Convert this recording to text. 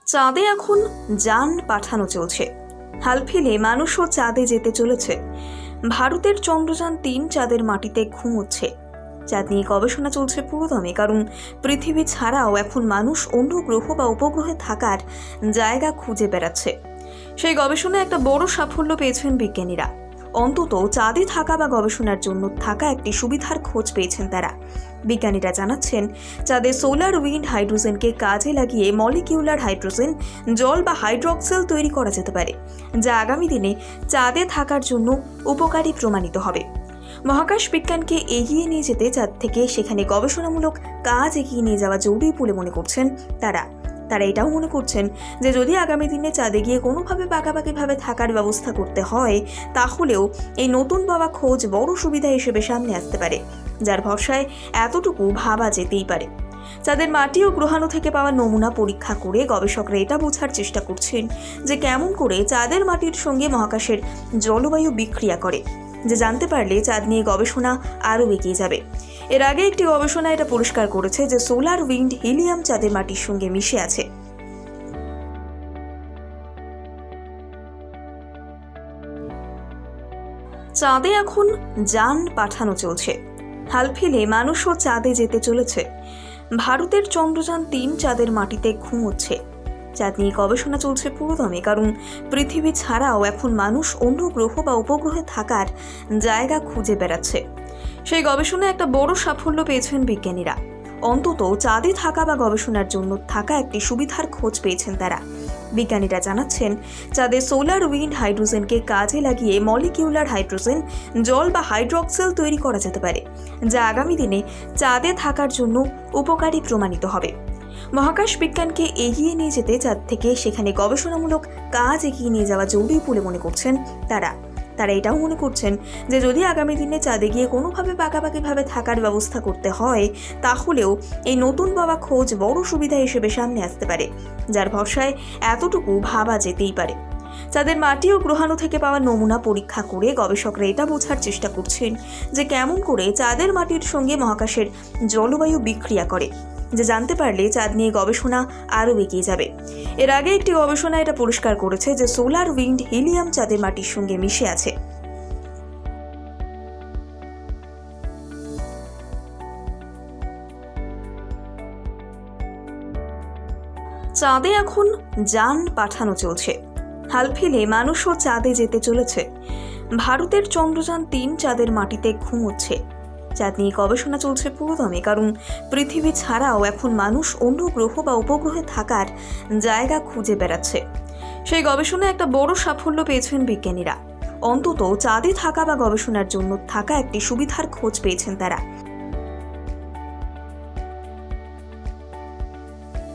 চাঁদে এখন যান পাঠানো চলছে। হাল ফিলে মানুষও চাঁদে যেতে চলেছে। ভারতের চন্দ্রযান-3 চাঁদের মাটিতে ঘুমোচ্ছে। চাঁদ নিয়ে গবেষণা চলছে পুরোদমে, কারণ পৃথিবী ছাড়াও এখন মানুষ অন্য গ্রহ বা উপগ্রহে থাকার জায়গা খুঁজে বেড়াচ্ছে। সেই গবেষণায় একটা বড় সাফল্য পেয়েছেন বিজ্ঞানীরা। অন্তত চাঁদে থাকা বা গবেষণার জন্য থাকা একটি সুবিধার খোঁজ পেয়েছেন তারা। বিজ্ঞানীরা জানাচ্ছেন, চাঁদে সোলার উইন্ড হাইড্রোজেনকে কাজে লাগিয়ে মলিকিউলার হাইড্রোজেন, জল বা হাইড্রক্সেল তৈরি করা যেতে পারে, যা আগামী দিনে চাঁদে থাকার জন্য উপকারী প্রমাণিত হবে। মহাকাশ বিজ্ঞানকে এগিয়ে নিয়ে যেতে চাঁদ থেকে সেখানে গবেষণামূলক কাজ এগিয়ে নিয়ে যাওয়া জরুরি বলে মনে করছেন তারা এটাও মনে করছেন যে যদি আগামী দিনে চাঁদে গিয়ে কোনোভাবে পাকাপাকিভাবে থাকার ব্যবস্থা করতে হয়, তাহলেও এই নতুন পাওয়া খোঁজ বড় সুবিধা হিসেবে সামনে আসতে পারে, যার ভরসায় এতটুকু ভাবা যেতেই পারে। চাঁদের মাটি ও গ্রহাণু থেকে পাওয়া নমুনা পরীক্ষা করে গবেষকরা এটা বোঝার চেষ্টা করছেন যে কেমন করে চাঁদের মাটির সঙ্গে মহাকাশের জলবায়ু বিক্রিয়া করে, যে জানতে পারলে চাঁদ নিয়ে গবেষণা আরও এগিয়ে যাবে। এর আগে একটি গবেষণা এটা পরিষ্কার করেছে যে সোলার উইন্ড হিলিয়াম চাঁদের মাটির সঙ্গে মিশে আছে। চাঁদে এখন যান পাঠানো চলছে। হাল ফিলে মানুষও চাঁদে যেতে চলেছে। ভারতের চন্দ্রযান-3 চাঁদের মাটিতে ঘুমোচ্ছে। চাঁদ নিয়ে গবেষণা চলছে পুরোদমে, কারণ পৃথিবী ছাড়াও এখন মানুষ অন্য গ্রহ বা উপগ্রহে থাকার জায়গা খুঁজে বেড়াচ্ছে। সেই গবেষণায় একটা বড় সাফল্য পেয়েছেন বিজ্ঞানীরা। অন্তত চাঁদে থাকা বা গবেষণার জন্য থাকা একটি সুবিধার খোঁজ পেয়েছেন তারা। বিজ্ঞানীরা জানাচ্ছেন, চাঁদে সোলার উইন্ড হাইড্রোজেনকে কাজে লাগিয়ে মলিকিউলার হাইড্রোজেন, জল বা হাইড্রক্সেল তৈরি করা যেতে পারে, যা আগামী দিনে চাঁদে থাকার জন্য উপকারী প্রমাণিত হবে। মহাকাশ বিজ্ঞানকে এগিয়ে নিয়ে যেতে চাঁদ থেকে সেখানে গবেষণামূলক কাজ এগিয়ে নিয়ে যাওয়া জরুরি বলে মনে করছেন তারা এটাও মনে করছেন যে যদি আগামী দিনে চাঁদে গিয়ে কোনোভাবে পাকাপাকিভাবে থাকার ব্যবস্থা করতে হয়, তাহলেও এই নতুন পাওয়া খোঁজ বড় সুবিধা হিসেবে সামনে আসতে পারে, যার ভরসায় এতটুকু ভাবা যেতেই পারে। চাঁদের মাটি ও গ্রহাণু থেকে পাওয়া নমুনা পরীক্ষা করে গবেষকরা এটা বোঝার চেষ্টা করছেন যে কেমন করে চাঁদের মাটির সঙ্গে মহাকাশের জলবায়ু বিক্রিয়া করে, যে জানতে পারলে চাঁদ নিয়ে গবেষণা আরও এগিয়ে যাবে। এর আগে একটি গবেষণা এটা পরিষ্কার করেছে যে সোলার উইন্ড হিলিয়াম চাঁদের মাটির সঙ্গে মিশে আছে। চাঁদে এখন যান পাঠানো চলছে। হাল ফিলে মানুষও চাঁদে যেতে চলেছে। ভারতের চন্দ্রযান-3 চাঁদের মাটিতে ঘুমোচ্ছে। চাঁদ নিয়ে গবেষণা চলছে পুরোদমে, কারণ পৃথিবী ছাড়াও এখন মানুষ অন্য গ্রহ বা উপগ্রহে থাকার জায়গা খুঁজে বেড়াচ্ছে। সেই গবেষণায় একটা বড় সাফল্য পেয়েছেন বিজ্ঞানীরা। অন্তত চাঁদে থাকা বা গবেষণার জন্য থাকা একটি সুবিধার খোঁজ পেয়েছেন তারা।